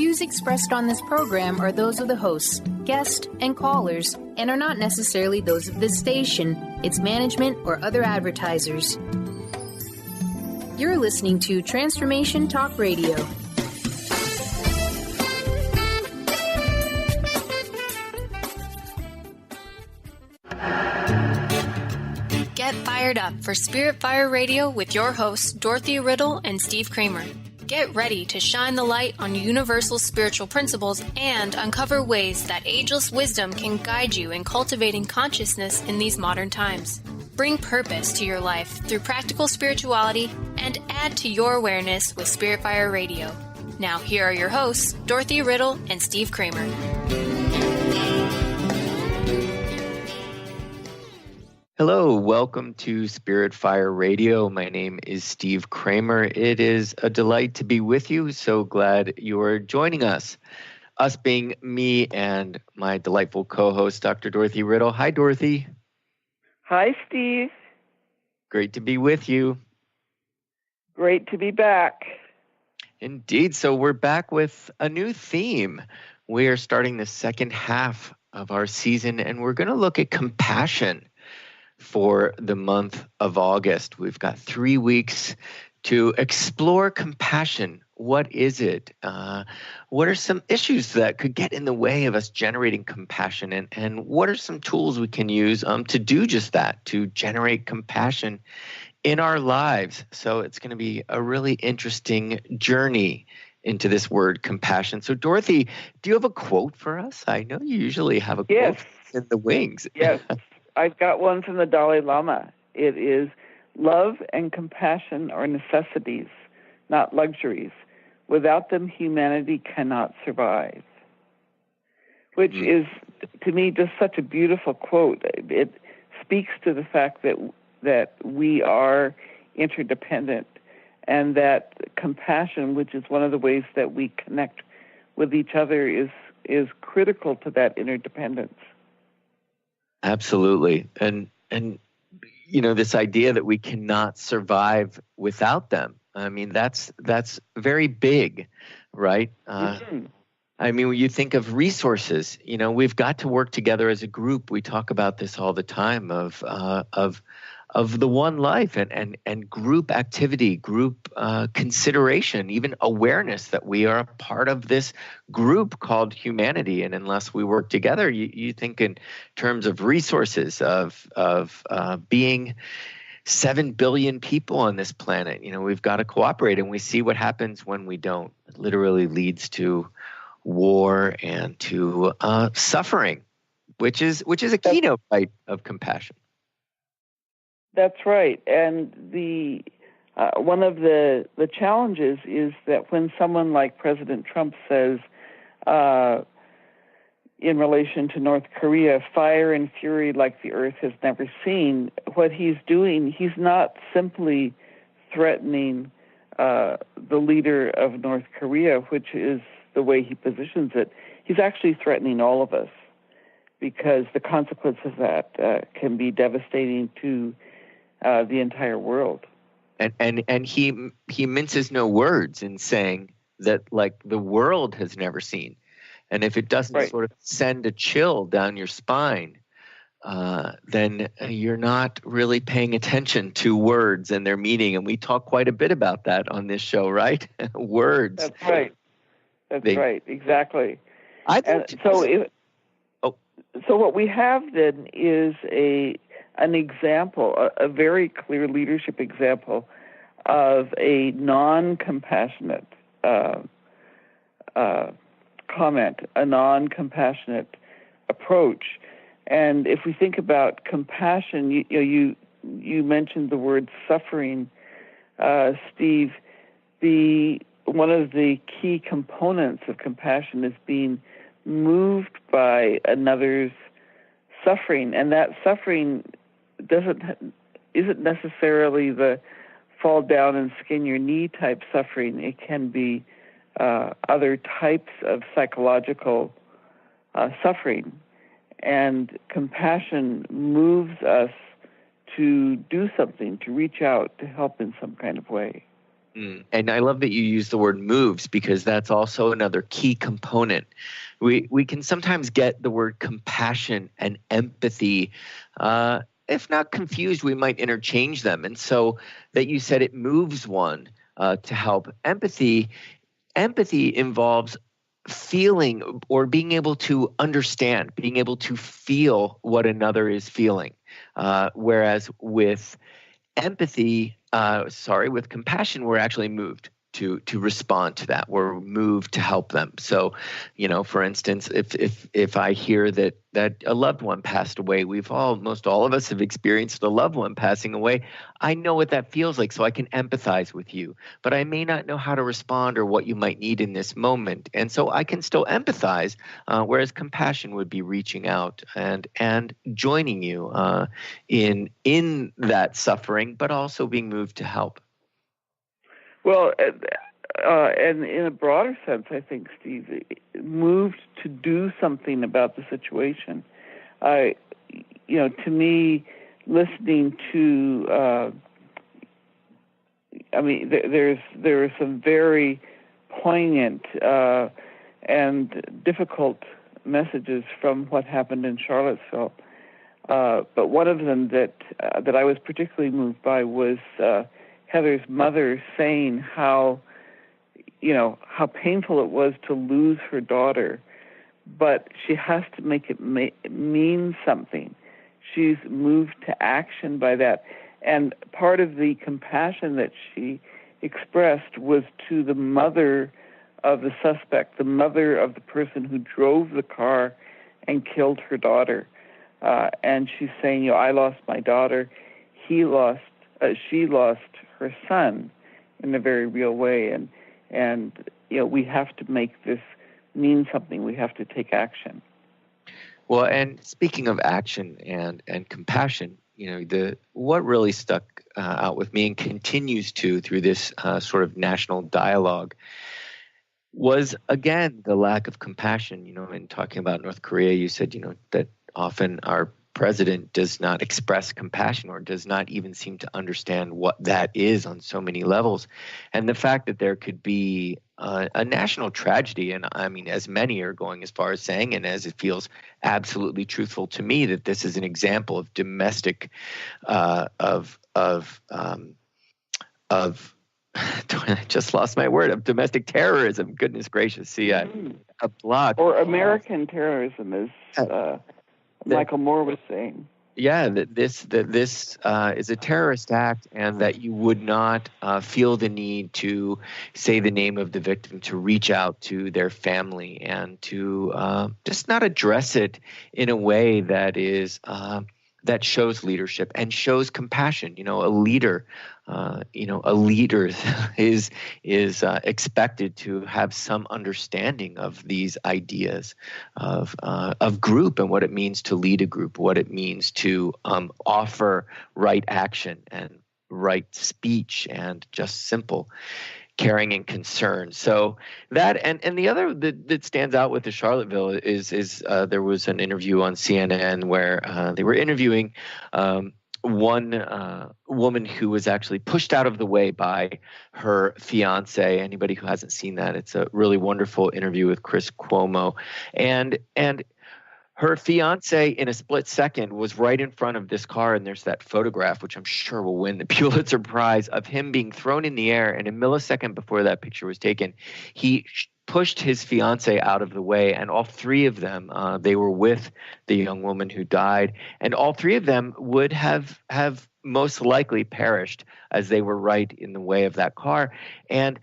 views expressed on this program are those of the hosts, guests, and callers, and are not necessarily those of this station, its management, or other advertisers. You're listening to Transformation Talk Radio. Get fired up for Spirit Fire Radio with your hosts, Dorothy, Riddle, and Steve Kramer. Get ready to shine the light on universal spiritual principles and uncover ways that ageless wisdom can guide you in cultivating consciousness in these modern times. Bring purpose to your life through practical spirituality and add to your awareness with Spirit Fire Radio. Now, here are your hosts, Dorothy, Riddle, and Steve Kramer. Hello, welcome to Spirit Fire Radio. My name is Steve Kramer. It is a delight to be with you. So glad you're joining us. Us being me and my delightful co-host, Dr. Dorothy Riddle. Hi, Dorothy. Hi, Steve. Great to be with you. Great to be back. Indeed. So we're back with a new theme. We are starting the second half of our season, and we're going to look at compassion for the month of August. We've got 3 weeks to explore compassion. What is it? What are some issues that could get in the way of us generating compassion? And what are some tools we can use to do just that, to generate compassion in our lives? So it's going to be a really interesting journey into this word compassion. So Dorothy, do you have a quote for us? I know you usually have a quote in the wings. Yes. I've got one from the Dalai Lama. It is, love and compassion are necessities, not luxuries. Without them, humanity cannot survive. Which is, to me, just such a beautiful quote. It speaks to the fact that we are interdependent, and that compassion, which is one of the ways that we connect with each other, is critical to that interdependence. Absolutely. And you know, this idea that we cannot survive without them. I mean, that's very big, right? I mean, when you think of resources, you know, we've got to work together as a group. We talk about this all the time of the one life and group activity, group consideration, even awareness that we are a part of this group called humanity. And unless we work together, you think in terms of resources, of being 7 billion people on this planet. You know, we've got to cooperate, and we see what happens when we don't. It literally leads to war and to suffering, which is a keynote right of compassion. That's right. And the one of the challenges is that when someone like President Trump says, in relation to North Korea, fire and fury like the earth has never seen, what he's doing, he's not simply threatening the leader of North Korea, which is the way he positions it. He's actually threatening all of us, because the consequences of that can be devastating to the entire world. And he minces no words in saying that, like, the world has never seen. And if it doesn't sort of send a chill down your spine, then you're not really paying attention to words and their meaning. And we talk quite a bit about that on this show, right? Words. That's right. That's right. Exactly. So what we have then is an example, a very clear leadership example of a non-compassionate comment, a non-compassionate approach. And if we think about compassion, you mentioned the word suffering, Steve. One of the key components of compassion is being moved by another's suffering, and that suffering isn't necessarily the fall down and skin your knee type suffering. It can be other types of psychological suffering, and compassion moves us to do something, to reach out, to help in some kind of way. And I love that you use the word moves, because that's also another key component. We can sometimes get the word compassion and empathy, if not confused, we might interchange them. And so that you said it moves one to help. Empathy involves feeling or being able to understand, being able to feel what another is feeling. Whereas with with compassion, we're actually moved to respond to that. We're moved to help them. So, for instance, if I hear that a loved one passed away, most all of us have experienced a loved one passing away. I know what that feels like, so I can empathize with you, but I may not know how to respond or what you might need in this moment. And so I can still empathize, whereas compassion would be reaching out and joining you in that suffering, but also being moved to help. Well, and in a broader sense, I think, Steve, moved to do something about the situation. To me, listening to, there are some very poignant and difficult messages from what happened in Charlottesville. But one of them that I was particularly moved by was Heather's mother saying how painful it was to lose her daughter, but she has to make it mean something. She's moved to action by that. And part of the compassion that she expressed was to the mother of the suspect, the mother of the person who drove the car and killed her daughter. And she's saying, I lost my daughter. She lost her son in a very real way. And we have to make this mean something. We have to take action. Well, and speaking of action and compassion, what really stuck out with me and continues to through this sort of national dialogue was, again, the lack of compassion. In talking about North Korea, you said, that often our president does not express compassion or does not even seem to understand what that is on so many levels. And the fact that there could be a national tragedy, and I mean, as many are going as far as saying, and as it feels absolutely truthful to me, that this is an example of domestic, I just lost my word, of domestic terrorism. Goodness gracious. See, a blog. Or American terrorism, as Michael Moore was saying. Yeah, that this is a terrorist act, and that you would not feel the need to say the name of the victim, to reach out to their family, and to just not address it in a way that is that shows leadership and shows compassion. A leader is expected to have some understanding of these ideas of group and what it means to lead a group, what it means to offer right action and right speech and just simple caring and concern. So that and the other that stands out with the Charlottesville is there was an interview on CNN where they were interviewing one woman who was actually pushed out of the way by her fiance. Anybody who hasn't seen that, it's a really wonderful interview with Chris Cuomo, and her fiance, in a split second, was right in front of this car, and there's that photograph, which I'm sure will win the Pulitzer Prize, of him being thrown in the air. And a millisecond before that picture was taken, he pushed his fiance out of the way, and all three of them, they were with the young woman who died, and all three of them would have most likely perished as they were right in the way of that car. And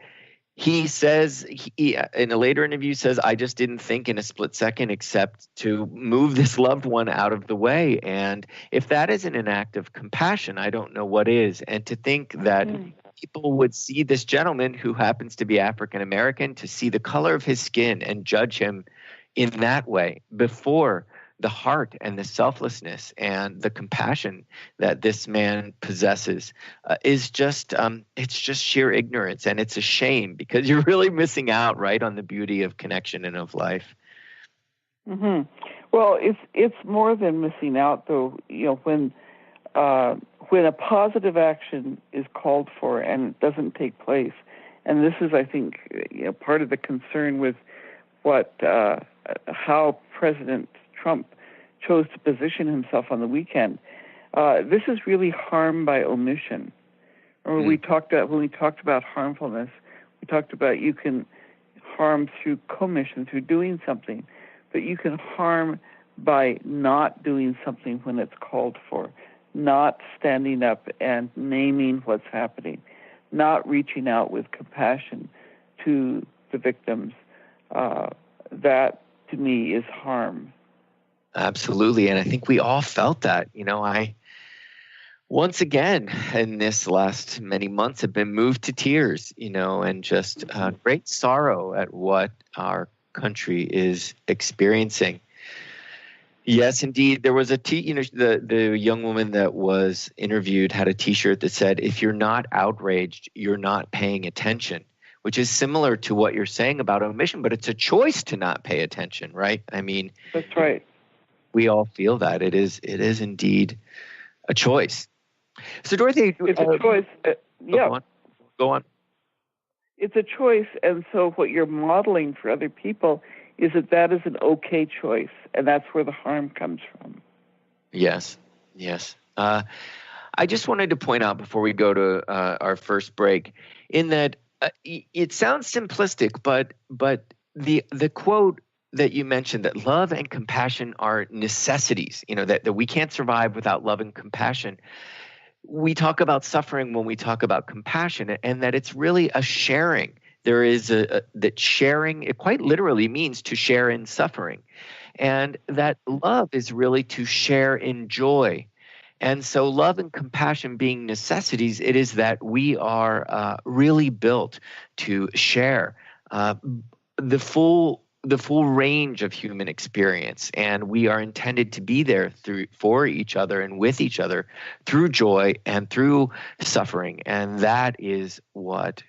he says, in a later interview, says, I just didn't think in a split second except to move this loved one out of the way. And if that isn't an act of compassion, I don't know what is. And to think that people would see this gentleman who happens to be African American, to see the color of his skin and judge him in that way before the heart and the selflessness and the compassion that this man possesses is just it's just sheer ignorance, and it's a shame because you're really missing out, right, on the beauty of connection and of life. Mm-hmm. Well, it's more than missing out, though. When when a positive action is called for and it doesn't take place, and this is, I think, part of the concern with how President Trump chose to position himself on the weekend. This is really harm by omission. When we talked about harmfulness, we talked about you can harm through commission, through doing something, but you can harm by not doing something when it's called for, not standing up and naming what's happening, not reaching out with compassion to the victims. That, to me, is harm. Absolutely. And I think we all felt that. Once again, in this last many months, have been moved to tears, and just great sorrow at what our country is experiencing. Yes, indeed. There was the young woman that was interviewed had a T-shirt that said, "If you're not outraged, you're not paying attention," which is similar to what you're saying about omission, but it's a choice to not pay attention, right? I mean, that's right. We all feel that. It is indeed a choice. So, Dorothy, it's a choice. Yeah. Go on. It's a choice, and so what you're modeling for other people is that is an okay choice, and that's where the harm comes from. Yes. I just wanted to point out before we go to our first break, in that it sounds simplistic, but the quote that you mentioned, that love and compassion are necessities, that we can't survive without love and compassion. We talk about suffering when we talk about compassion, and that it's really a sharing. There is that sharing, it quite literally means to share in suffering. And that love is really to share in joy. And so love and compassion being necessities, it is that we are really built to share the full range of human experience, and we are intended to be there for each other and with each other through joy and through suffering. And that is what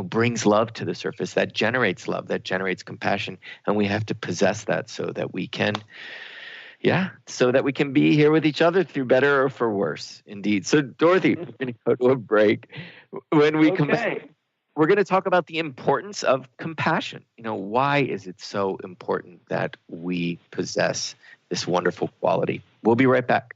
brings love to the surface, that generates love, that generates compassion, and we have to possess that so that we can be here with each other through better or for worse. Indeed. So, Dorothy, we're going to go to a break. When we come back, we're going to talk about the importance of compassion. Why is it so important that we possess this wonderful quality? We'll be right back.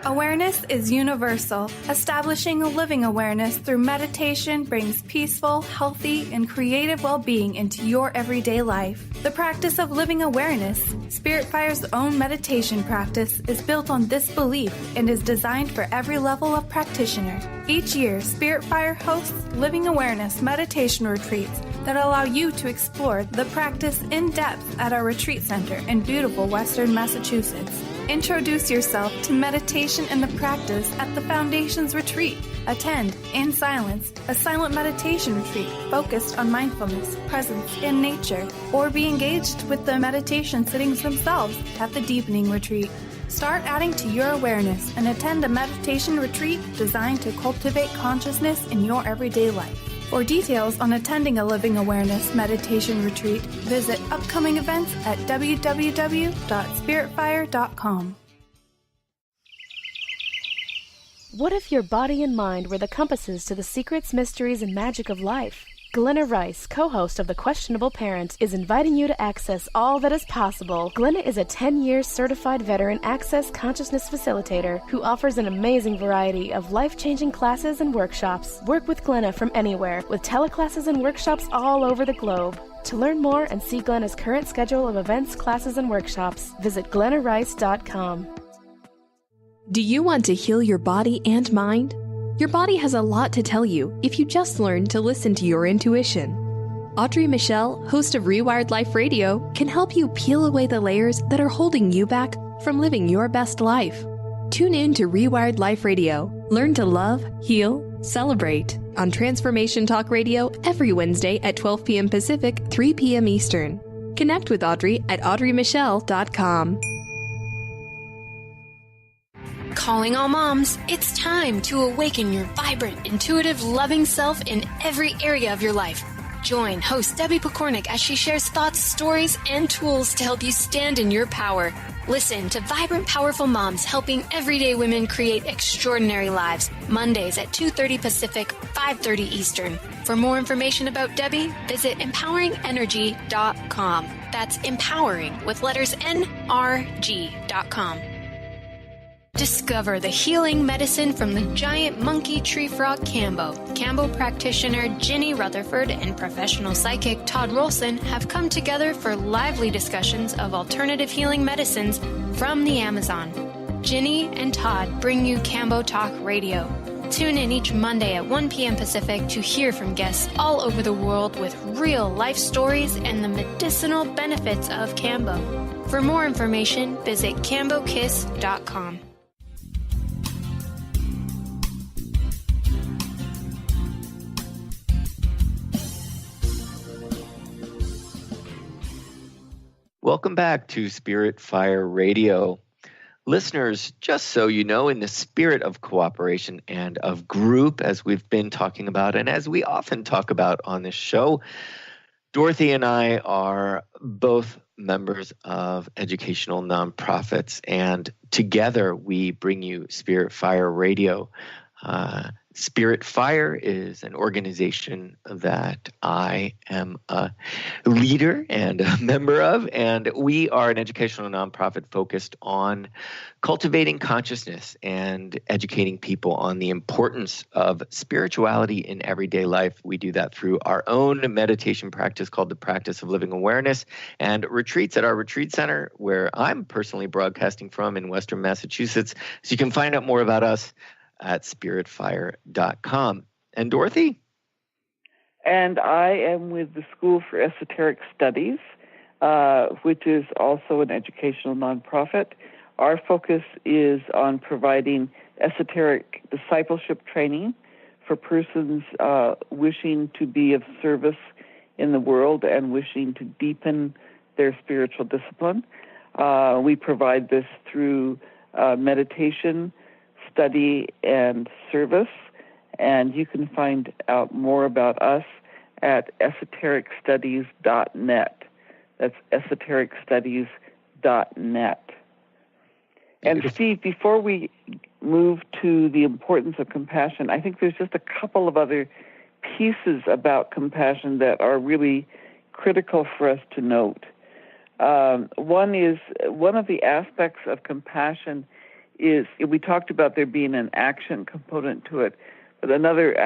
Awareness is universal. Establishing a living awareness through meditation brings peaceful, healthy, and creative well-being into your everyday life. The practice of living awareness, Spirit Fire's own meditation practice, is built on this belief and is designed for every level of practitioner. Each year, Spirit Fire hosts living awareness meditation retreats that allow you to explore the practice in depth at our retreat center in beautiful Western Massachusetts. Introduce yourself to meditation and the practice at the Foundation's retreat. Attend, in silence, a silent meditation retreat focused on mindfulness, presence, and nature, or be engaged with the meditation sittings themselves at the Deepening Retreat. Start adding to your awareness and attend a meditation retreat designed to cultivate consciousness in your everyday life. For details on attending a Living Awareness meditation retreat, visit upcoming events at www.spiritfire.com. What if your body and mind were the compasses to the secrets, mysteries, and magic of life? Glenna Rice, co-host of The Questionable Parent, is inviting you to access all that is possible. Glenna is a 10-year certified veteran access consciousness facilitator who offers an amazing variety of life-changing classes and workshops. Work with Glenna from anywhere, with teleclasses and workshops all over the globe. To learn more and see Glenna's current schedule of events, classes, and workshops, visit glennarice.com. Do you want to heal your body and mind? Your body has a lot to tell you if you just learn to listen to your intuition. Audrey Michelle, host of Rewired Life Radio, can help you peel away the layers that are holding you back from living your best life. Tune in to Rewired Life Radio. Learn to love, heal, celebrate on Transformation Talk Radio every Wednesday at 12 p.m. Pacific, 3 p.m. Eastern. Connect with Audrey at audreymichelle.com. Calling all moms, it's time to awaken your vibrant, intuitive, loving self in every area of your life. Join host Debbie Pokornik as she shares thoughts, stories, and tools to help you stand in your power. Listen to Vibrant, Powerful Moms helping everyday women create extraordinary lives. Mondays at 2:30 Pacific, 5:30 Eastern. For more information about Debbie, visit empoweringenergy.com. That's empowering with letters NRG.com. Discover the healing medicine from the giant monkey tree frog Cambo. Cambo practitioner Ginny Rutherford and professional psychic Todd Rolson have come together for lively discussions of alternative healing medicines from the Amazon. Ginny and Todd bring you Cambo Talk Radio. Tune in each Monday at 1 p.m. Pacific to hear from guests all over the world with real life stories and the medicinal benefits of Cambo. For more information, visit cambokiss.com. Welcome back to Spirit Fire Radio. Listeners, just so you know, in the spirit of cooperation and of group, as we've been talking about, and as we often talk about on this show, Dorothy and I are both members of educational nonprofits, and together we bring you Spirit Fire Radio. Spirit Fire is an organization that I am a leader and a member of, and we are an educational nonprofit focused on cultivating consciousness and educating people on the importance of spirituality in everyday life. We do that through our own meditation practice called the Practice of Living Awareness, and retreats at our retreat center, where I'm personally broadcasting from in Western Massachusetts. So you can find out more about us at spiritfire.com. And Dorothy? And I am with the School for Esoteric Studies, which is also an educational nonprofit. Our focus is on providing esoteric discipleship training for persons wishing to be of service in the world and wishing to deepen their spiritual discipline. We provide this through meditation, study, and service, and you can find out more about us at esotericstudies.net. That's esotericstudies.net. And Steve, before we move to the importance of compassion, I think there's just a couple of other pieces about compassion that are really critical for us to note. One of the aspects of compassion is, we talked about there being an action component to it, but another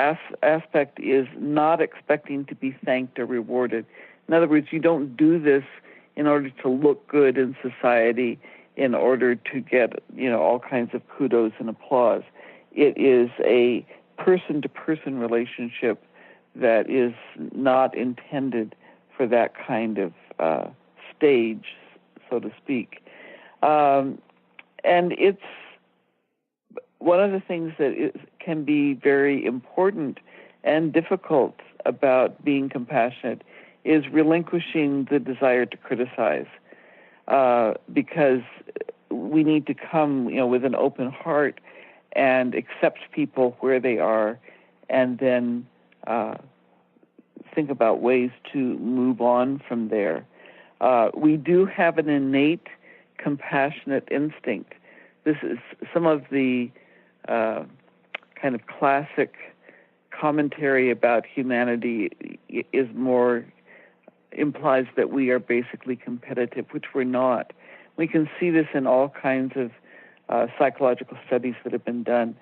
aspect is not expecting to be thanked or rewarded. In other words, you don't do this in order to look good in society, in order to get, all kinds of kudos and applause. It is a person-to-person relationship that is not intended for that kind of stage, so to speak. And it's one of the things that can be very important and difficult about being compassionate is relinquishing the desire to criticize, because we need to come, with an open heart and accept people where they are, and then think about ways to move on from there. We do have an innate compassionate instinct. This is some of the kind of classic commentary about humanity implies that we are basically competitive, which we're not. We can see this in all kinds of psychological studies that have been done,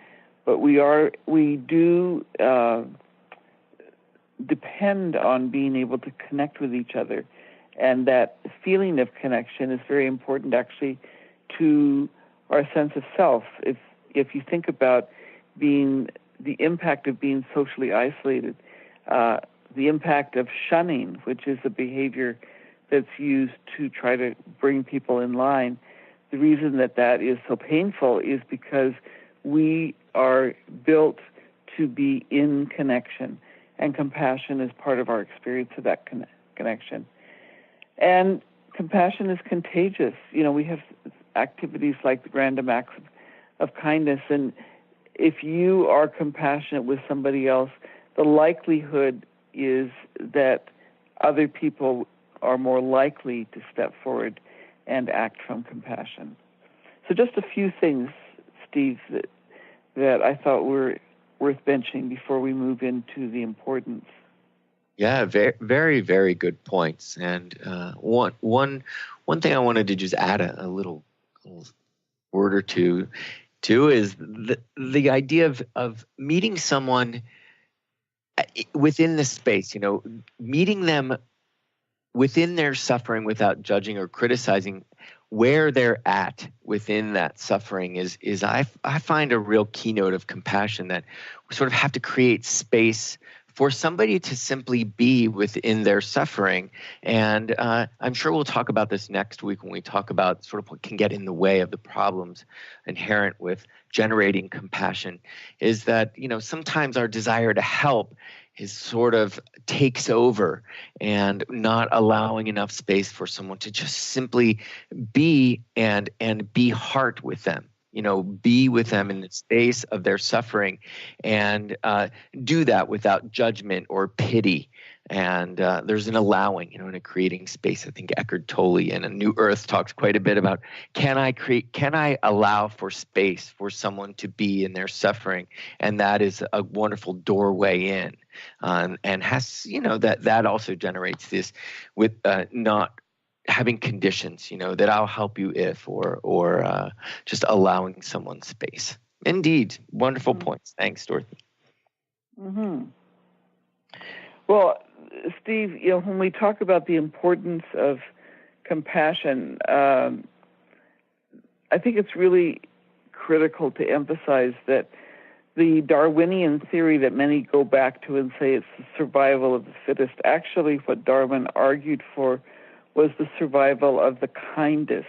but we do depend on being able to connect with each other, and that feeling of connection is very important actually to our sense of self. If you think about the impact of being socially isolated, the impact of shunning, which is a behavior that's used to try to bring people in line, the reason that is so painful is because we are built to be in connection, and compassion is part of our experience of that connection. And compassion is contagious. We have activities like the random acts of kindness. And if you are compassionate with somebody else, the likelihood is that other people are more likely to step forward and act from compassion. So just a few things, Steve, that I thought were worth mentioning before we move into the importance. Yeah, very, very, very good points. And one thing I wanted to just add a little word or two to is the idea of meeting someone within the space. Meeting them within their suffering without judging or criticizing where they're at within that suffering is I find a real keynote of compassion, that we sort of have to create space for somebody to simply be within their suffering. And I'm sure we'll talk about this next week when we talk about sort of what can get in the way of the problems inherent with generating compassion, is that, sometimes our desire to help is sort of takes over and not allowing enough space for someone to just simply be and be heart with them. Be with them in the space of their suffering, and do that without judgment or pity. And there's an allowing, and a creating space. I think Eckhart Tolle in A New Earth talks quite a bit about, can I allow for space for someone to be in their suffering? And that is a wonderful doorway in. And has, that also generates this with not having conditions, that I'll help you if, or just allowing someone space. Indeed. Wonderful points. Thanks, Dorothy. Mm-hmm. Well, Steve, when we talk about the importance of compassion, I think it's really critical to emphasize that the Darwinian theory that many go back to and say it's the survival of the fittest, actually what Darwin argued for was the survival of the kindest.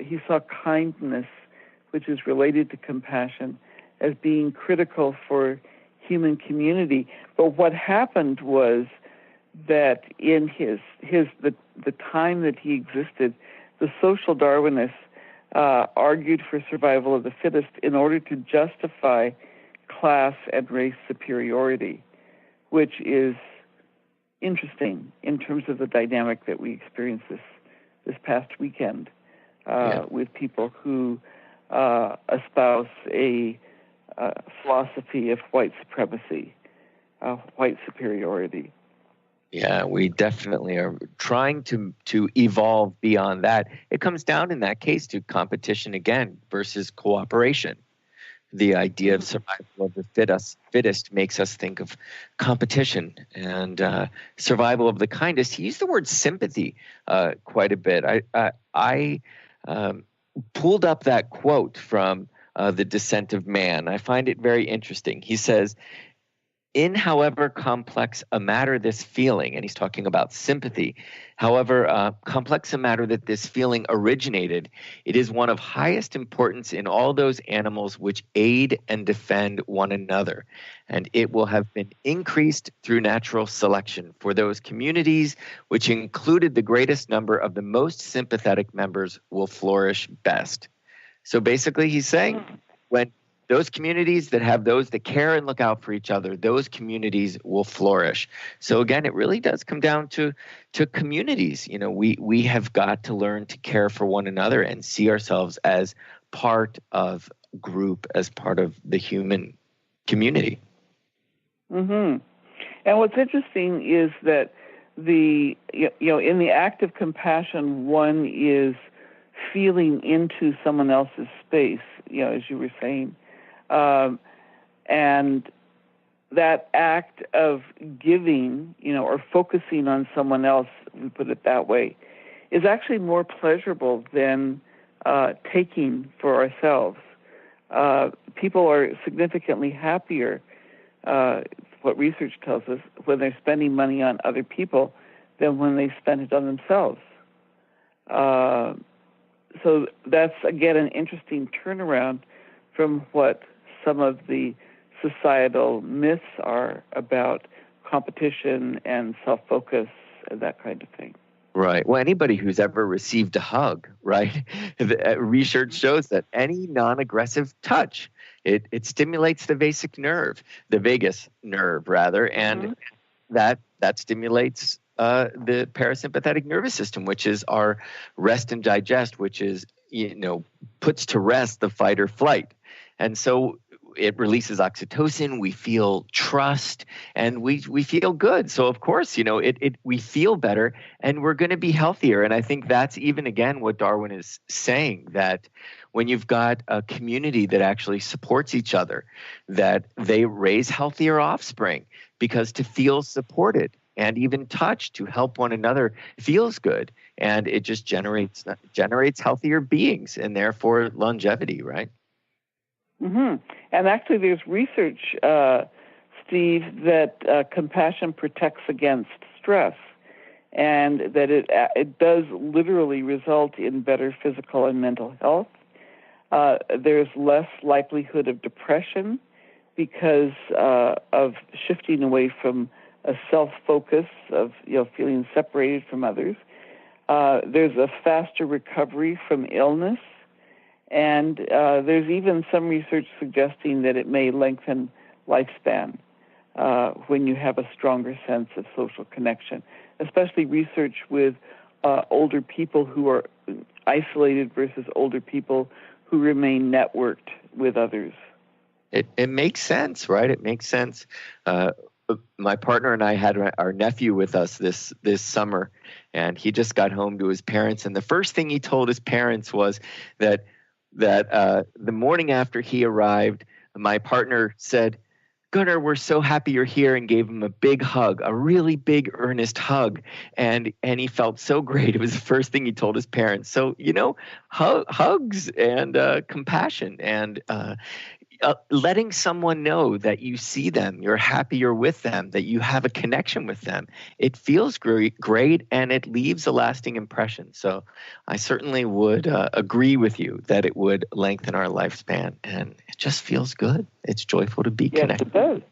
He saw kindness, which is related to compassion, as being critical for human community. But what happened was that in the time that he existed, the social Darwinists argued for survival of the fittest in order to justify class and race superiority, which is interesting in terms of the dynamic that we experienced this past weekend with people who espouse a philosophy of white supremacy, white superiority. Yeah, we definitely are trying to evolve beyond that. It comes down in that case to competition again versus cooperation. The idea of survival of the fittest makes us think of competition, and survival of the kindest. He used the word sympathy quite a bit. I pulled up that quote from The Descent of Man. I find it very interesting. He says, in however complex a matter this feeling, and he's talking about sympathy, however complex a matter that this feeling originated, it is one of highest importance in all those animals which aid and defend one another, and it will have been increased through natural selection for those communities which included the greatest number of the most sympathetic members will flourish best. So basically he's saying, when those communities that have those that care and look out for each other, those communities will flourish. So again, it really does come down to communities. We have got to learn to care for one another and see ourselves as part of group, as part of the human community. Mm-hmm. And what's interesting is that in the act of compassion, one is feeling into someone else's space, as you were saying. And that act of giving, or focusing on someone else, we put it that way, is actually more pleasurable than taking for ourselves. People are significantly happier, what research tells us, when they're spending money on other people than when they spend it on themselves. So that's, again, an interesting turnaround from what some of the societal myths are about competition and self-focus and that kind of thing. Right. Well, anybody who's ever received a hug, right? Research shows that any non-aggressive touch, it stimulates the vagus nerve rather, and that stimulates the parasympathetic nervous system, which is our rest and digest, which is, puts to rest the fight or flight. And so it releases oxytocin, we feel trust, and we feel good. So of course, we feel better and we're going to be healthier. And I think that's even again what Darwin is saying, that when you've got a community that actually supports each other, that they raise healthier offspring, because to feel supported and even touch to help one another feels good. And it just generates healthier beings and therefore longevity, right? Mm-hmm. And actually, there's research, Steve, that compassion protects against stress, and that it does literally result in better physical and mental health. There's less likelihood of depression because of shifting away from a self-focus of feeling separated from others. There's a faster recovery from illness. And there's even some research suggesting that it may lengthen lifespan when you have a stronger sense of social connection, especially research with older people who are isolated versus older people who remain networked with others. It makes sense, right? It makes sense. My partner and I had our nephew with us this summer, and he just got home to his parents. And the first thing he told his parents was that the morning after he arrived, my partner said, "Gunnar, we're so happy you're here," and gave him a big hug, a really big, earnest hug. And he felt so great. It was the first thing he told his parents. So, hugs and compassion and letting someone know that you see them, you're happy you're with them, that you have a connection with them. It feels great, and it leaves a lasting impression. So I certainly would agree with you that it would lengthen our lifespan, and it just feels good. It's joyful to be connected. Yes, it does.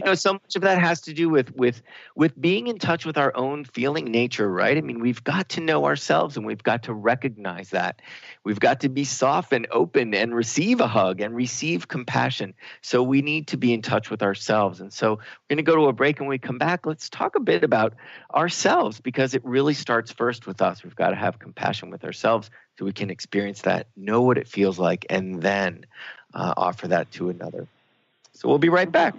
But so much of that has to do with being in touch with our own feeling nature, right? I mean, we've got to know ourselves, and we've got to recognize that. We've got to be soft and open and receive a hug and receive compassion. So we need to be in touch with ourselves. And so we're going to go to a break, and when we come back, let's talk a bit about ourselves, because it really starts first with us. We've got to have compassion with ourselves so we can experience that, know what it feels like, and then offer that to another. So we'll be right back.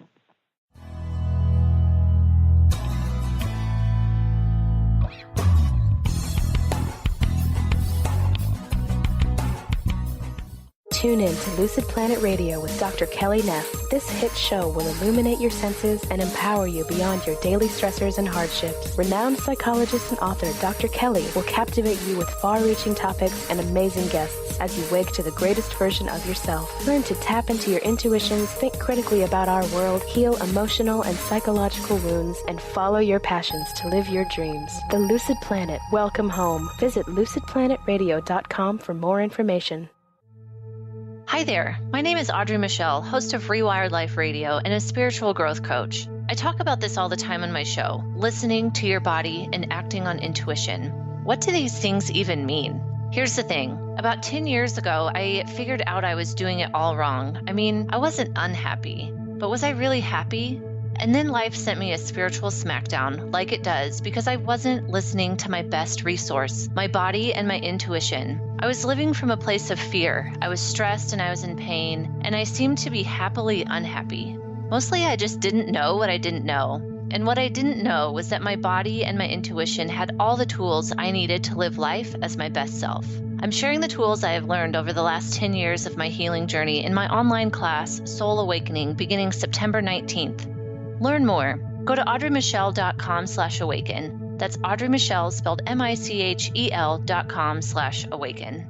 Tune in to Lucid Planet Radio with Dr. Kelly Neff. This hit show will illuminate your senses and empower you beyond your daily stressors and hardships. Renowned psychologist and author Dr. Kelly will captivate you with far-reaching topics and amazing guests as you wake to the greatest version of yourself. Learn to tap into your intuitions, think critically about our world, heal emotional and psychological wounds, and follow your passions to live your dreams. The Lucid Planet. Welcome home. Visit lucidplanetradio.com for more information. Hi there, my name is Audrey Michelle, host of Rewired Life Radio and a spiritual growth coach. I talk about this all the time on my show, listening to your body and acting on intuition. What do these things even mean? Here's the thing. About 10 years ago, I figured out I was doing it all wrong. I mean, I wasn't unhappy, but was I really happy? And then life sent me a spiritual smackdown, like it does, because I wasn't listening to my best resource, my body and my intuition. I was living from a place of fear. I was stressed and I was in pain, and I seemed to be happily unhappy. Mostly I just didn't know what I didn't know. And what I didn't know was that my body and my intuition had all the tools I needed to live life as my best self. I'm sharing the tools I have learned over the last 10 years of my healing journey in my online class, Soul Awakening, beginning September 19th. Learn more. Go to audreymichelle.com/awaken. That's Audrey Michelle, spelled MICHEL.com/awaken.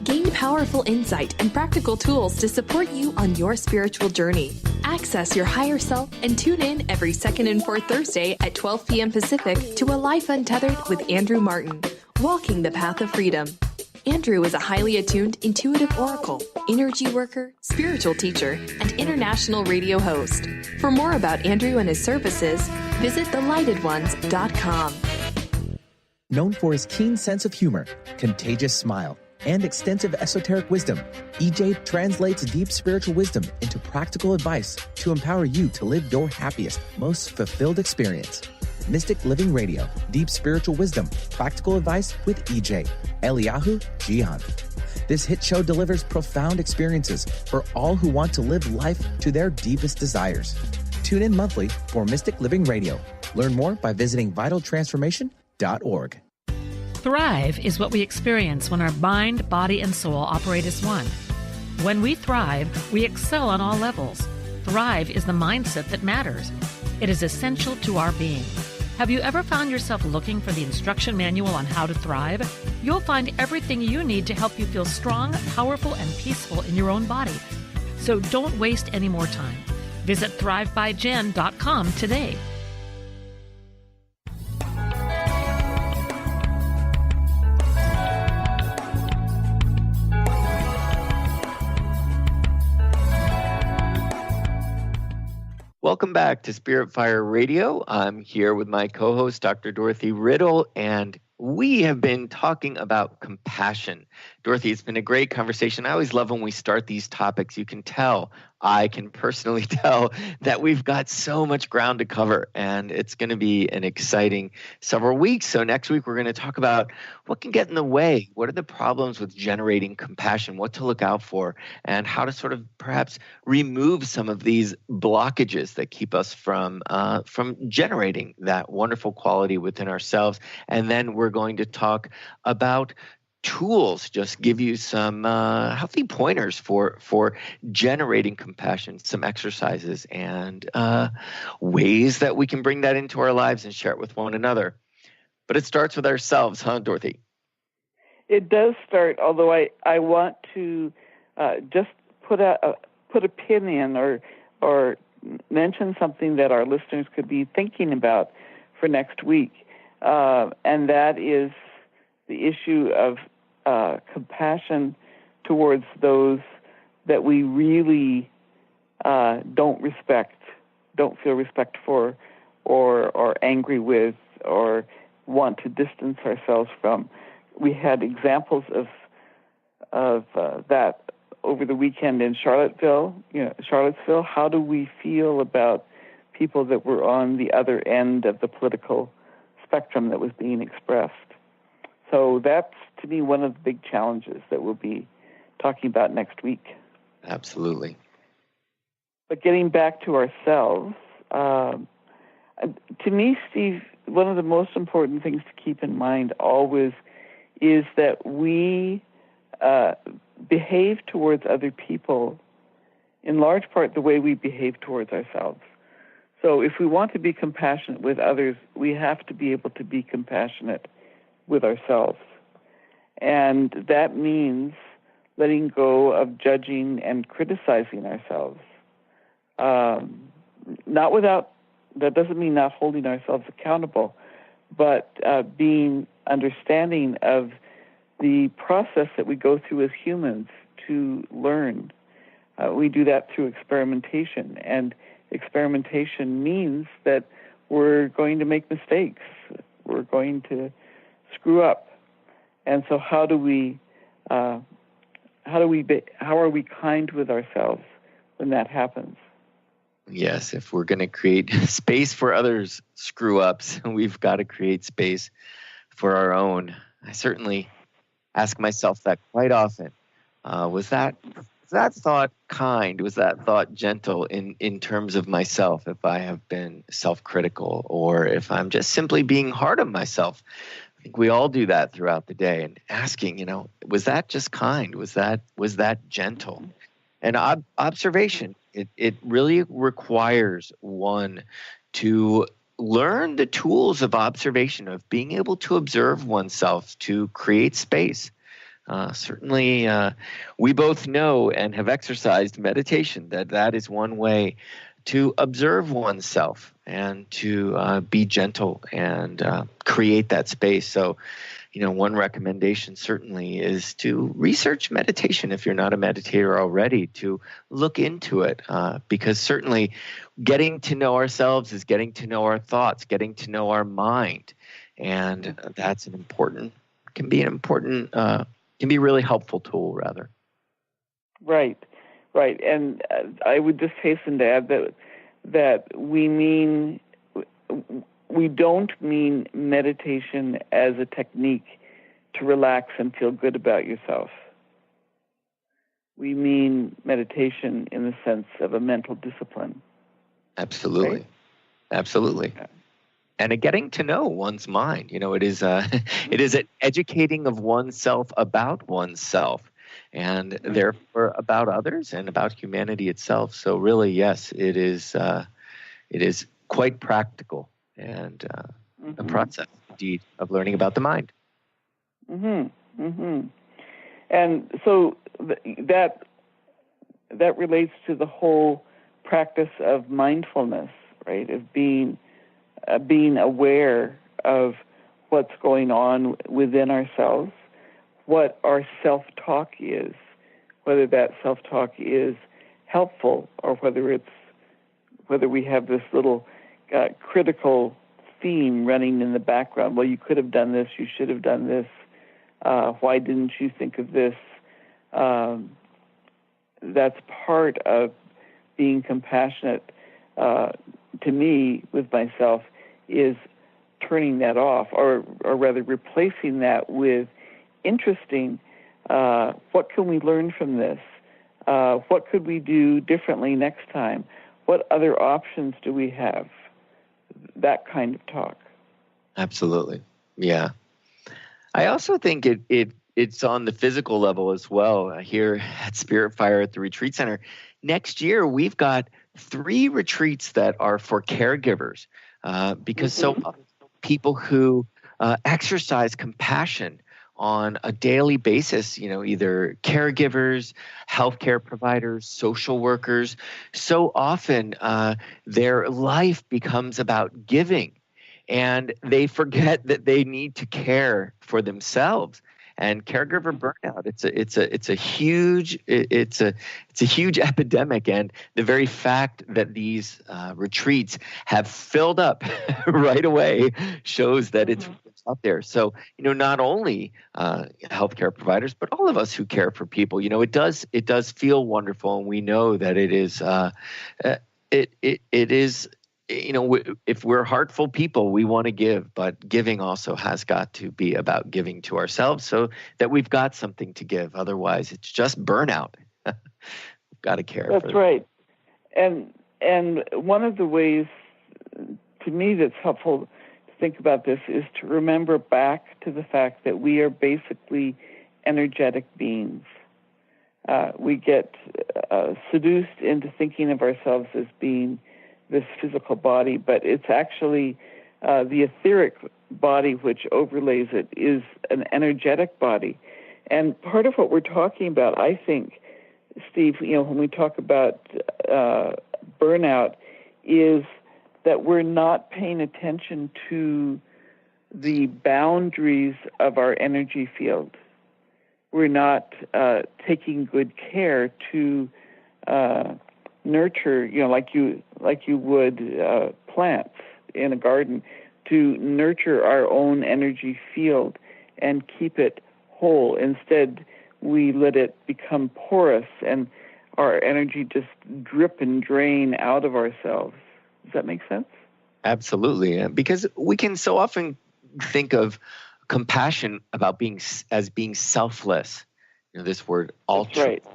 Gain powerful insight and practical tools to support you on your spiritual journey. Access your higher self and tune in every second and fourth Thursday at 12 p.m. Pacific to A Life Untethered with Andrew Martin, Walking the Path of Freedom. Andrew is a highly attuned, intuitive oracle, energy worker, spiritual teacher, and international radio host. For more about Andrew and his services, visit thelightedones.com. Known for his keen sense of humor, contagious smile, and extensive esoteric wisdom, EJ translates deep spiritual wisdom into practical advice to empower you to live your happiest, most fulfilled experience. Mystic Living Radio, Deep Spiritual Wisdom, Practical Advice with EJ, Eliyahu Jihan. This hit show delivers profound experiences for all who want to live life to their deepest desires. Tune in monthly for Mystic Living Radio. Learn more by visiting vitaltransformation.org. Thrive is what we experience when our mind, body, and soul operate as one. When we thrive, we excel on all levels. Thrive is the mindset that matters. It is essential to our being. Have you ever found yourself looking for the instruction manual on how to thrive? You'll find everything you need to help you feel strong, powerful, and peaceful in your own body. So don't waste any more time. Visit thrivebyjen.com today. Welcome back to Spirit Fire Radio. I'm here with my co-host, Dr. Dorothy Riddle, and we have been talking about compassion. Dorothy, it's been a great conversation. I always love when we start these topics. You can tell, I can personally tell, that we've got so much ground to cover, and it's going to be an exciting several weeks. So next week, we're going to talk about what can get in the way. What are the problems with generating compassion? What to look out for, and how to sort of perhaps remove some of these blockages that keep us from generating that wonderful quality within ourselves. And then we're going to talk about tools, just give you some healthy pointers for generating compassion, some exercises and ways that we can bring that into our lives and share it with one another. But it starts with ourselves, huh, Dorothy? It does start, although I want to just put a pin in or mention something that our listeners could be thinking about for next week, and that is the issue of compassion towards those that we really don't respect, don't feel respect for, or angry with, or want to distance ourselves from. We had examples of that over the weekend in Charlottesville. How do we feel about people that were on the other end of the political spectrum that was being expressed? So that's, to me, one of the big challenges that we'll be talking about next week. Absolutely. But getting back to ourselves, to me, Steve, one of the most important things to keep in mind always is that we behave towards other people in large part the way we behave towards ourselves. So if we want to be compassionate with others, we have to be able to be compassionate with ourselves. And that means letting go of judging and criticizing ourselves. That doesn't mean not holding ourselves accountable, but being understanding of the process that we go through as humans to learn. We do that through experimentation, and experimentation means that we're going to make mistakes. We're going to screw up. And so how are we kind with ourselves when that happens? Yes, if we're going to create space for others' screw-ups, we've got to create space for our own. I certainly ask myself that quite often. Was that thought kind? Was that thought gentle in terms of myself, if I have been self-critical, or if I'm just simply being hard on myself? I think we all do that throughout the day, and asking, was that just kind? Was that gentle? And observation, it really requires one to learn the tools of observation, of being able to observe oneself, to create space. Certainly, we both know and have exercised meditation that is one way to observe oneself and to be gentle and create that space. So, one recommendation certainly is to research meditation if you're not a meditator already, to look into it, because certainly getting to know ourselves is getting to know our thoughts, getting to know our mind, and that's can be a really helpful tool, rather. Right. And I would just hasten to add that we don't mean meditation as a technique to relax and feel good about yourself. We mean meditation in the sense of a mental discipline. Absolutely. Right? Absolutely. Yeah. And a getting to know one's mind. It is an educating of oneself about oneself, and therefore about others and about humanity itself. So really, yes, it is quite practical and a process, indeed, of learning about the mind. And so that relates to the whole practice of mindfulness, right? Of being aware of what's going on within ourselves, what our self-talk is, whether that self-talk is helpful or whether we have this little critical theme running in the background. Well, you could have done this, you should have done this, why didn't you think of this? That's part of being compassionate, to me, with myself, is turning that off, or rather replacing that with interesting, what can we learn from this? What could we do differently next time? What other options do we have? That kind of talk. Absolutely. Yeah. I also think it's on the physical level as well. Here at Spirit Fire at the Retreat Center, next year we've got 3 retreats that are for caregivers, because so often people who exercise compassion on a daily basis, either caregivers, healthcare providers, social workers, so often their life becomes about giving, and they forget that they need to care for themselves. And caregiver burnout, it's a huge epidemic, and the very fact that these retreats have filled up right away shows that it's out there. So, not only healthcare providers, but all of us who care for people, it does feel wonderful, and we know that it is if we're heartful people, we want to give, but giving also has got to be about giving to ourselves so that we've got something to give. Otherwise, it's just burnout. We've got to care. That's right. And one of the ways, to me, that's helpful to think about this is to remember back to the fact that we are basically energetic beings. We get seduced into thinking of ourselves as being this physical body, but it's actually the etheric body which overlays it is an energetic body. And part of what we're talking about, I think, Steve, when we talk about burnout, is that we're not paying attention to the boundaries of our energy field. We're not taking good care to nurture, like you would plants in a garden, to nurture our own energy field and keep it whole. Instead, we let it become porous and our energy just drip and drain out of ourselves. Does that make sense? Absolutely, because we can so often think of compassion about being selfless. This word altruism. That's right.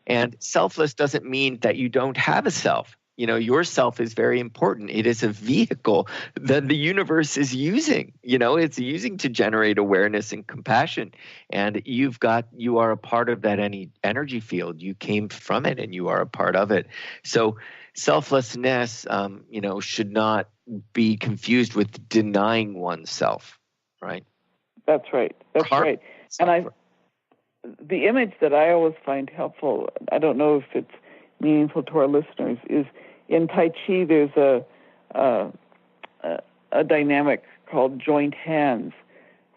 And selfless doesn't mean that you don't have a self. Your self is very important. It is a vehicle that the universe is using. It's using to generate awareness and compassion. And you are a part of that energy field. You came from it and you are a part of it. So selflessness, should not be confused with denying oneself, right? That's right. That's right. And the image that I always find helpful, I don't know if it's meaningful to our listeners, is in Tai Chi there's a a dynamic called joint hands,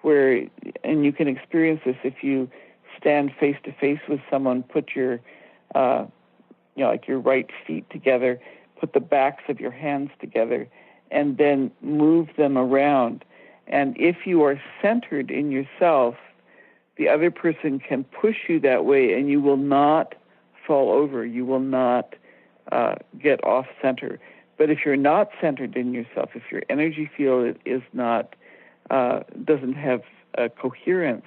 and you can experience this if you stand face to face with someone, put your, like your right feet together, put the backs of your hands together, and then move them around. And if you are centered in yourself, the other person can push you that way, and you will not fall over. You will not get off center. But if you're not centered in yourself, if your energy field is not doesn't have coherence,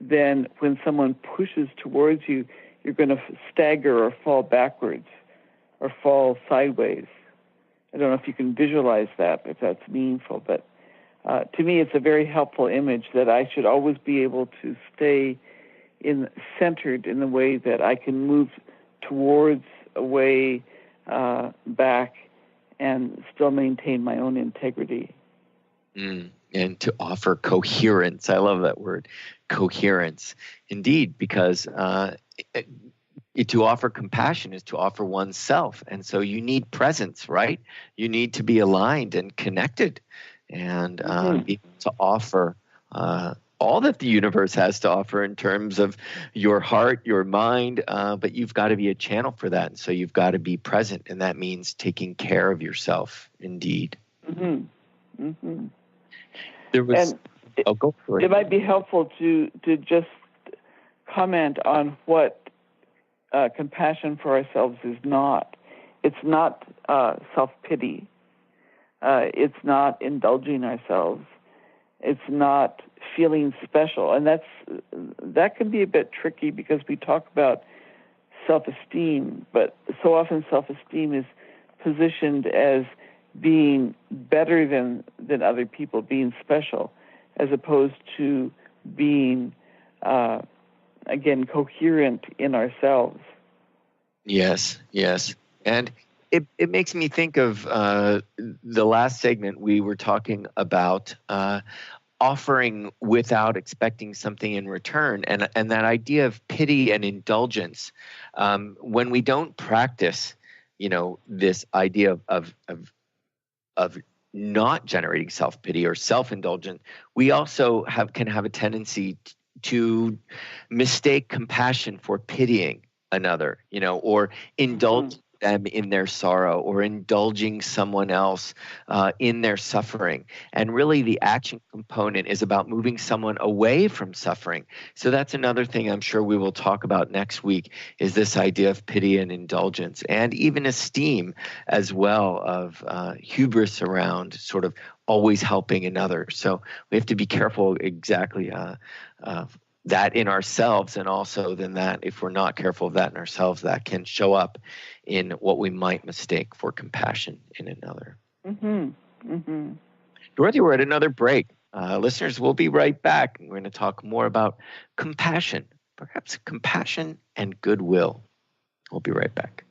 then when someone pushes towards you, you're going to stagger or fall backwards or fall sideways. I don't know if you can visualize that, if that's meaningful, but to me it's a very helpful image that I should always be able to stay centered in the way that I can move towards, away, back, and still maintain my own integrity. And to offer coherence. I love that word, coherence. Indeed, because to offer compassion is to offer oneself. And so you need presence, right? You need to be aligned and connected and be able to offer all that the universe has to offer in terms of your heart, your mind, but you've got to be a channel for that. And so you've got to be present, and that means taking care of yourself, indeed. There was, go for it. It might be helpful to just comment on what compassion for ourselves is not. It's not self-pity. It's not indulging ourselves. It's not feeling special. And that can be a bit tricky because we talk about self-esteem, but so often self-esteem is positioned as being better than other people, being special, as opposed to being, again, coherent in ourselves. Yes. And it makes me think of the last segment we were talking about offering without expecting something in return, and that idea of pity and indulgence. When we don't practice, this idea of not generating self-pity or self-indulgent, we also can have a tendency to mistake compassion for pitying another, or indulge them in their sorrow or indulging someone else in their suffering. And really the action component is about moving someone away from suffering. So that's another thing I'm sure we will talk about next week, is this idea of pity and indulgence, and even esteem as well, of hubris around sort of always helping another. So we have to be careful exactly that in ourselves, and also then that if we're not careful of that in ourselves, that can show up in what we might mistake for compassion in another. Dorothy, we're at another break. Listeners, we'll be right back. We're going to talk more about compassion, perhaps compassion and goodwill. We'll be right back.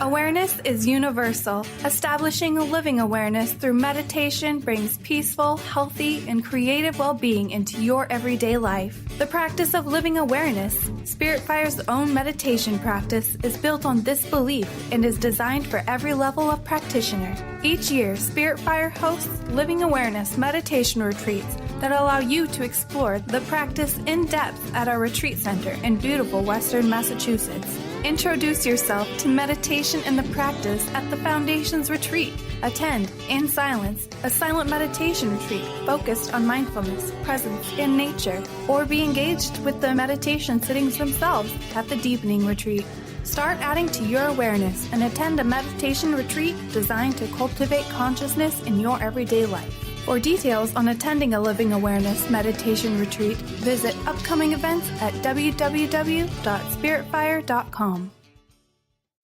Awareness is universal. Establishing a living awareness through meditation brings peaceful, healthy, and creative well-being into your everyday life. The practice of living awareness, Spirit Fire's own meditation practice, is built on this belief and is designed for every level of practitioner. Each year, Spirit Fire hosts living awareness meditation retreats that allow you to explore the practice in depth at our retreat center in beautiful Western Massachusetts. Introduce yourself to meditation and the practice at the Foundation's retreat. Attend, in silence, a silent meditation retreat focused on mindfulness, presence, and nature, or be engaged with the meditation sittings themselves at the Deepening Retreat. Start adding to your awareness and attend a meditation retreat designed to cultivate consciousness in your everyday life. For details on attending a Living Awareness meditation retreat, visit upcoming events at www.spiritfire.com.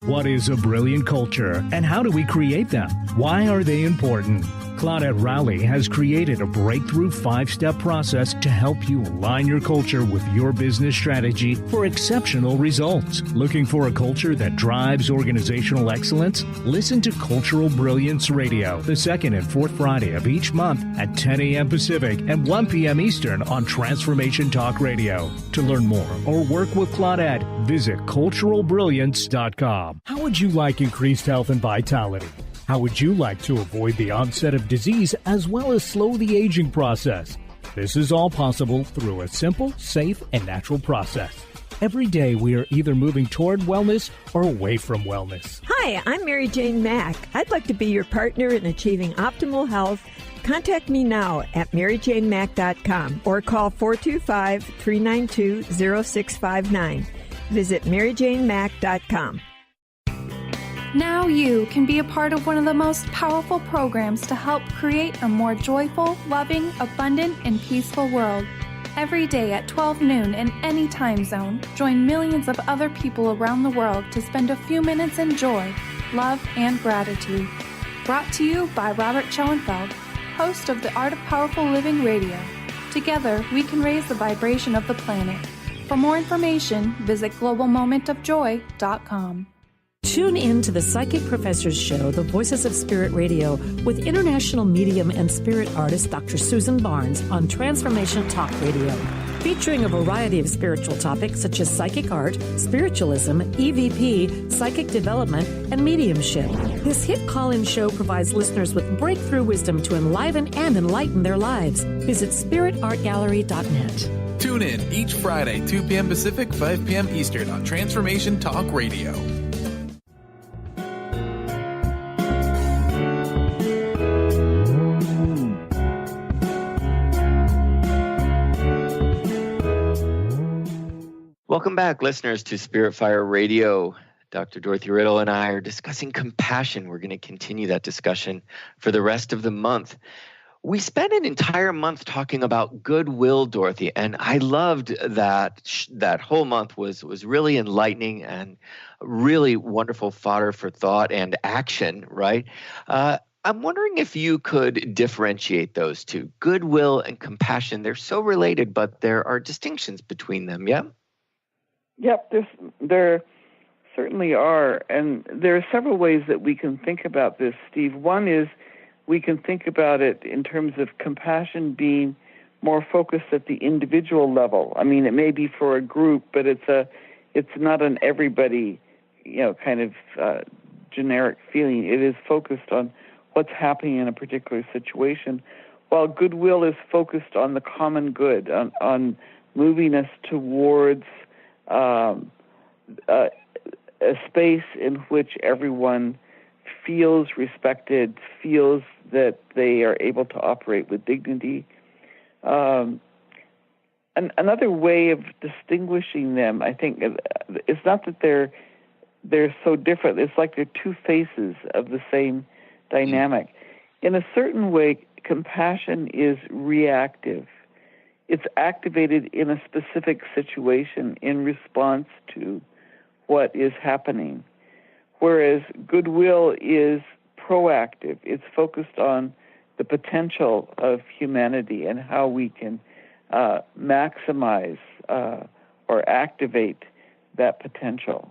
What is a brilliant culture, and how do we create them? Why are they important? Claudette Rowley has created a breakthrough 5-step process to help you align your culture with your business strategy for exceptional results. Looking for a culture that drives organizational excellence? Listen to Cultural Brilliance Radio, the second and fourth Friday of each month at 10 a.m. Pacific and 1 p.m. Eastern on Transformation Talk Radio. To learn more or work with Claudette, visit culturalbrilliance.com. How would you like increased health and vitality? How would you like to avoid the onset of disease as well as slow the aging process? This is all possible through a simple, safe, and natural process. Every day we are either moving toward wellness or away from wellness. Hi, I'm Mary Jane Mack. I'd like to be your partner in achieving optimal health. Contact me now at maryjanemack.com or call 425-392-0659. Visit maryjanemack.com. Now you can be a part of one of the most powerful programs to help create a more joyful, loving, abundant, and peaceful world. Every day at 12 noon in any time zone, join millions of other people around the world to spend a few minutes in joy, love, and gratitude. Brought to you by Robert Schoenfeld, host of the Art of Powerful Living Radio. Together, we can raise the vibration of the planet. For more information, visit globalmomentofjoy.com. Tune in to the Psychic Professors Show, The Voices of Spirit Radio, with international medium and spirit artist Dr. Susan Barnes on Transformation Talk Radio, featuring a variety of spiritual topics such as psychic art, spiritualism, EVP, psychic development, and mediumship. This hit call-in show provides listeners with breakthrough wisdom to enliven and enlighten their lives. Visit spiritartgallery.net. Tune in each Friday, 2 p.m. Pacific, 5 p.m. Eastern on Transformation Talk Radio. Welcome back, listeners, to Spirit Fire Radio. Dr. Dorothy Riddle and I are discussing compassion. We're going to continue that discussion for the rest of the month. We spent an entire month talking about goodwill, Dorothy, and I loved that whole month was really enlightening and really wonderful fodder for thought and action, right? I'm wondering if you could differentiate those two, goodwill and compassion. They're so related, but there are distinctions between them, yeah? Yep, there certainly are. And there are several ways that we can think about this, Steve. One is we can think about it in terms of compassion being more focused at the individual level. I mean, it may be for a group, but it's not an everybody, kind of generic feeling. It is focused on what's happening in a particular situation, while goodwill is focused on the common good, on moving us towards a space in which everyone feels respected, feels that they are able to operate with dignity. Another way of distinguishing them, I think, it's not that they're so different. It's like they're two faces of the same dynamic. In a certain way, compassion is reactive. It's activated in a specific situation in response to what is happening, whereas goodwill is proactive. It's focused on the potential of humanity and how we can maximize or activate that potential.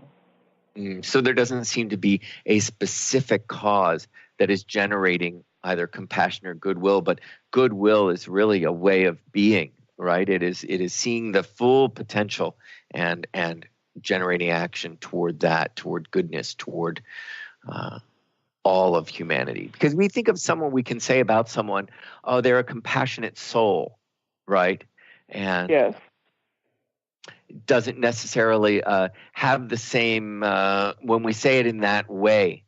So there doesn't seem to be a specific cause that is generating either compassion or goodwill, but goodwill is really a way of being. Right, it is seeing the full potential and generating action toward that, toward goodness, toward all of humanity. Because we think of someone, we can say about someone, oh, they're a compassionate soul, right? And yes, doesn't necessarily have the same. When we say it in that way,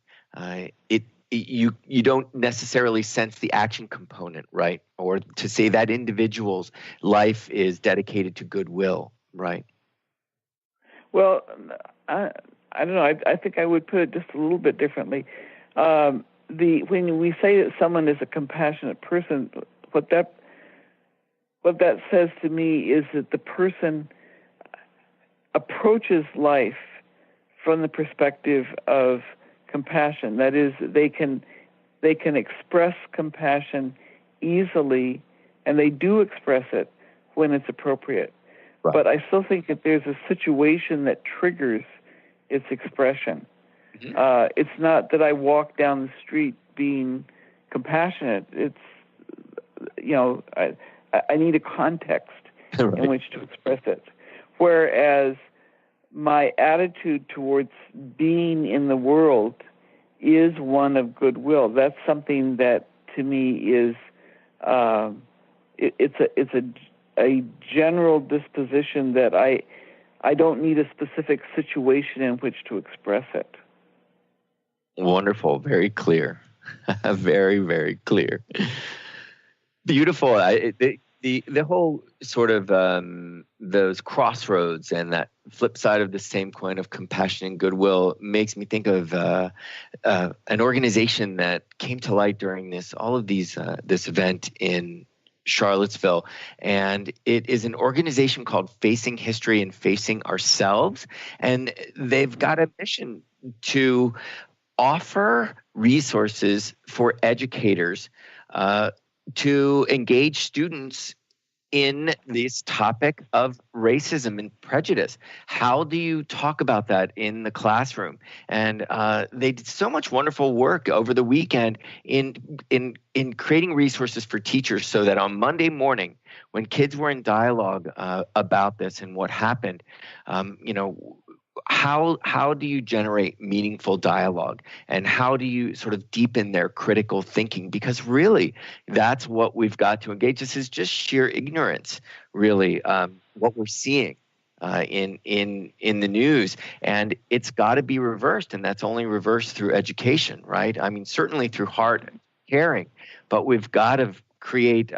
you don't necessarily sense the action component, right? Or to say that individual's life is dedicated to goodwill, right? Well, I don't know. I think I would put it just a little bit differently. When we say that someone is a compassionate person, what that says to me is that the person approaches life from the perspective of compassion. That is, they can they can express compassion easily, and they do express it when it's appropriate. Right. But I still think that there's a situation that triggers its expression. Mm-hmm. It's not that I walk down the street being compassionate. It's, I need a context right. in which to express it. Whereas my attitude towards being in the world is one of goodwill. That's something that, to me, is it's a general disposition that I don't need a specific situation in which to express it. Wonderful, very clear, very, very clear. Beautiful. The whole sort of those crossroads and that flip side of the same coin of compassion and goodwill makes me think of an organization that came to light during this event in Charlottesville, and it is an organization called Facing History and Facing Ourselves, and they've got a mission to offer resources for educators to engage students in this topic of racism and prejudice. How do you talk about that in the classroom? And they did so much wonderful work over the weekend in creating resources for teachers so that on Monday morning, when kids were in dialogue about this and what happened, how do you generate meaningful dialogue, and how do you sort of deepen their critical thinking? Because really, that's what we've got to engage. This is just sheer ignorance, really, what we're seeing in the news, and it's got to be reversed, and that's only reversed through education, right? I mean, certainly through heart and caring, but we've got to create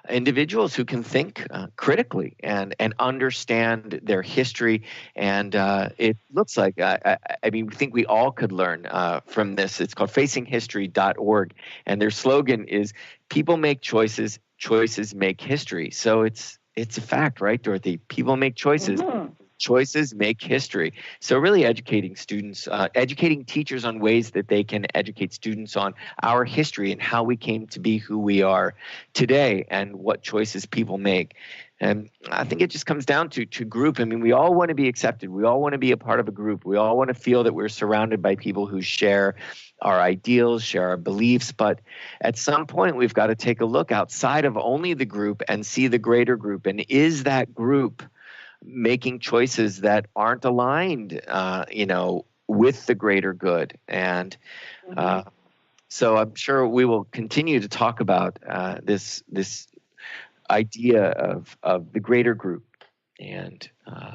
individuals who can think critically and understand their history. And it looks like, I think we all could learn from this. It's called facinghistory.org. And their slogan is, people make choices, choices make history. So it's a fact, right, Dorothy? People make choices. Mm-hmm. Choices make history. So really educating students, educating teachers on ways that they can educate students on our history and how we came to be who we are today and what choices people make. And I think it just comes down to group. I mean, we all want to be accepted. We all want to be a part of a group. We all want to feel that we're surrounded by people who share our ideals, share our beliefs. But at some point, we've got to take a look outside of only the group and see the greater group. And is that group making choices that aren't aligned, with the greater good? And so I'm sure we will continue to talk about this idea of the greater group and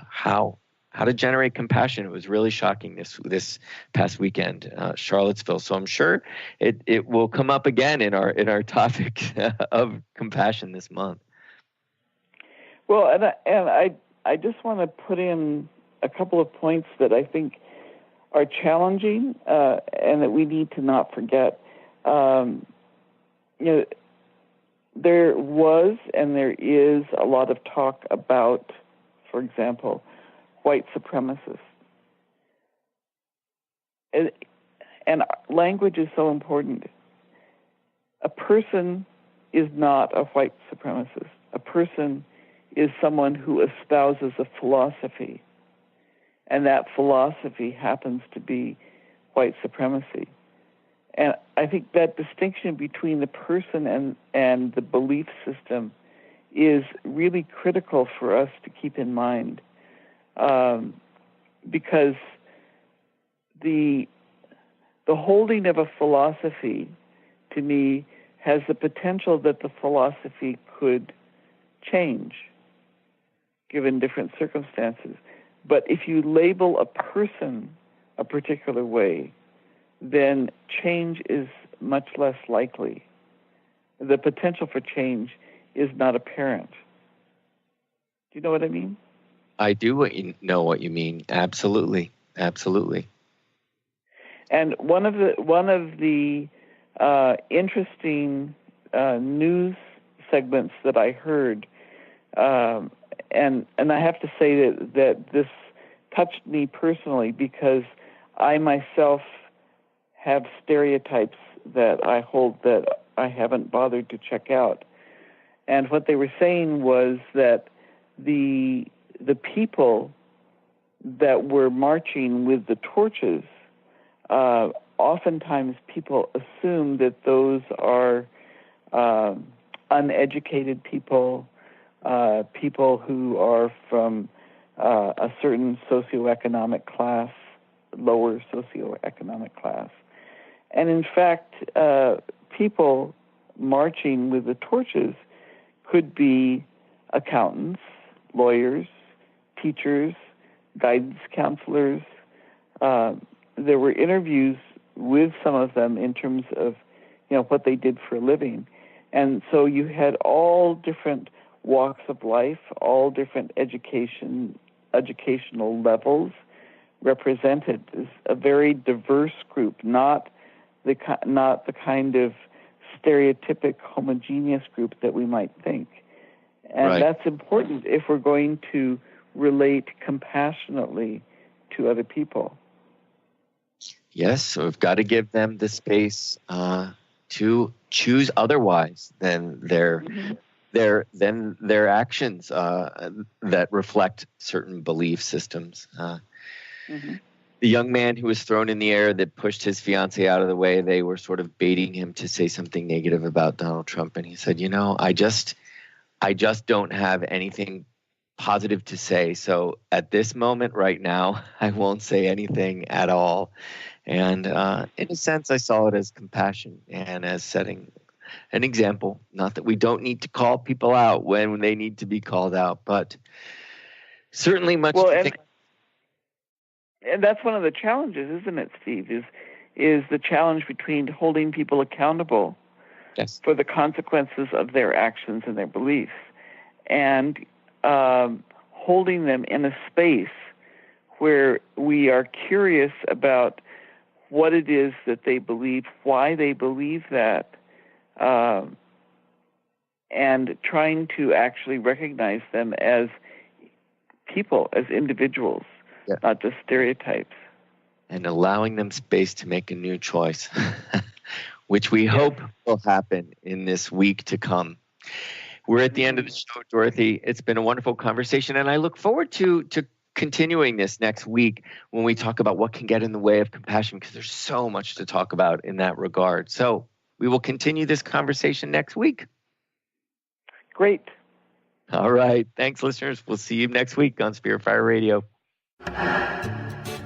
how to generate compassion. It was really shocking this past weekend, Charlottesville. So I'm sure it will come up again in our topic of compassion this month. Well, and I just want to put in a couple of points that I think are challenging and that we need to not forget. There was and there is a lot of talk about, for example, white supremacists. And language is so important. A person is not a white supremacist. A person is someone who espouses a philosophy, and that philosophy happens to be white supremacy. And I think that distinction between the person and the belief system is really critical for us to keep in mind, because the holding of a philosophy, to me, has the potential that the philosophy could change given different circumstances. But if you label a person a particular way, then change is much less likely. The potential for change is not apparent. Do you know what I mean? I do know what you mean. Absolutely. Absolutely. And one of the interesting news segments that I heard, and I have to say that this touched me personally, because I myself have stereotypes that I hold that I haven't bothered to check out. And what they were saying was that the people that were marching with the torches, oftentimes people assume that those are uneducated people, people who are from a certain socioeconomic class, lower socioeconomic class. And in fact, people marching with the torches could be accountants, lawyers, teachers, guidance counselors. There were interviews with some of them in terms of, what they did for a living. And so you had all different walks of life, all different educational levels represented. As a very diverse group, not the kind of stereotypic homogeneous group that we might think. And Right. That's important if we're going to relate compassionately to other people. Yes, so we've got to give them the space to choose otherwise than their actions that reflect certain belief systems. The young man who was thrown in the air that pushed his fiancée out of the way, they were sort of baiting him to say something negative about Donald Trump, and he said, I just don't have anything positive to say. So at this moment right now, I won't say anything at all. And in a sense, I saw it as compassion and as setting an example. Not that we don't need to call people out when they need to be called out, but certainly much to think. And that's one of the challenges, isn't it, Steve, is the challenge between holding people accountable for the consequences of their actions and their beliefs, and holding them in a space where we are curious about what it is that they believe, why they believe that, and trying to actually recognize them as people, as individuals, not just stereotypes. And allowing them space to make a new choice, which we hope will happen in this week to come. We're at the end of the show, Dorothy. It's been a wonderful conversation, and I look forward to continuing this next week when we talk about what can get in the way of compassion, because there's so much to talk about in that regard. So we will continue this conversation next week. Great. All right. Thanks, listeners. We'll see you next week on Spirit Fire Radio.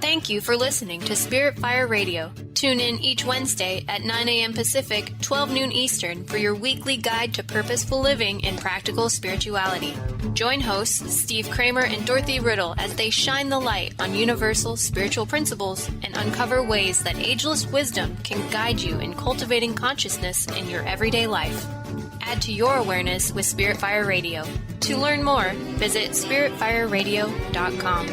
Thank you for listening to Spirit Fire Radio. Tune in each Wednesday at 9 a.m. Pacific, 12 noon Eastern for your weekly guide to purposeful living and practical spirituality. Join hosts Steve Kramer and Dorothy Riddle as they shine the light on universal spiritual principles and uncover ways that ageless wisdom can guide you in cultivating consciousness in your everyday life. Add to your awareness with Spirit Fire Radio. To learn more, visit spiritfireradio.com.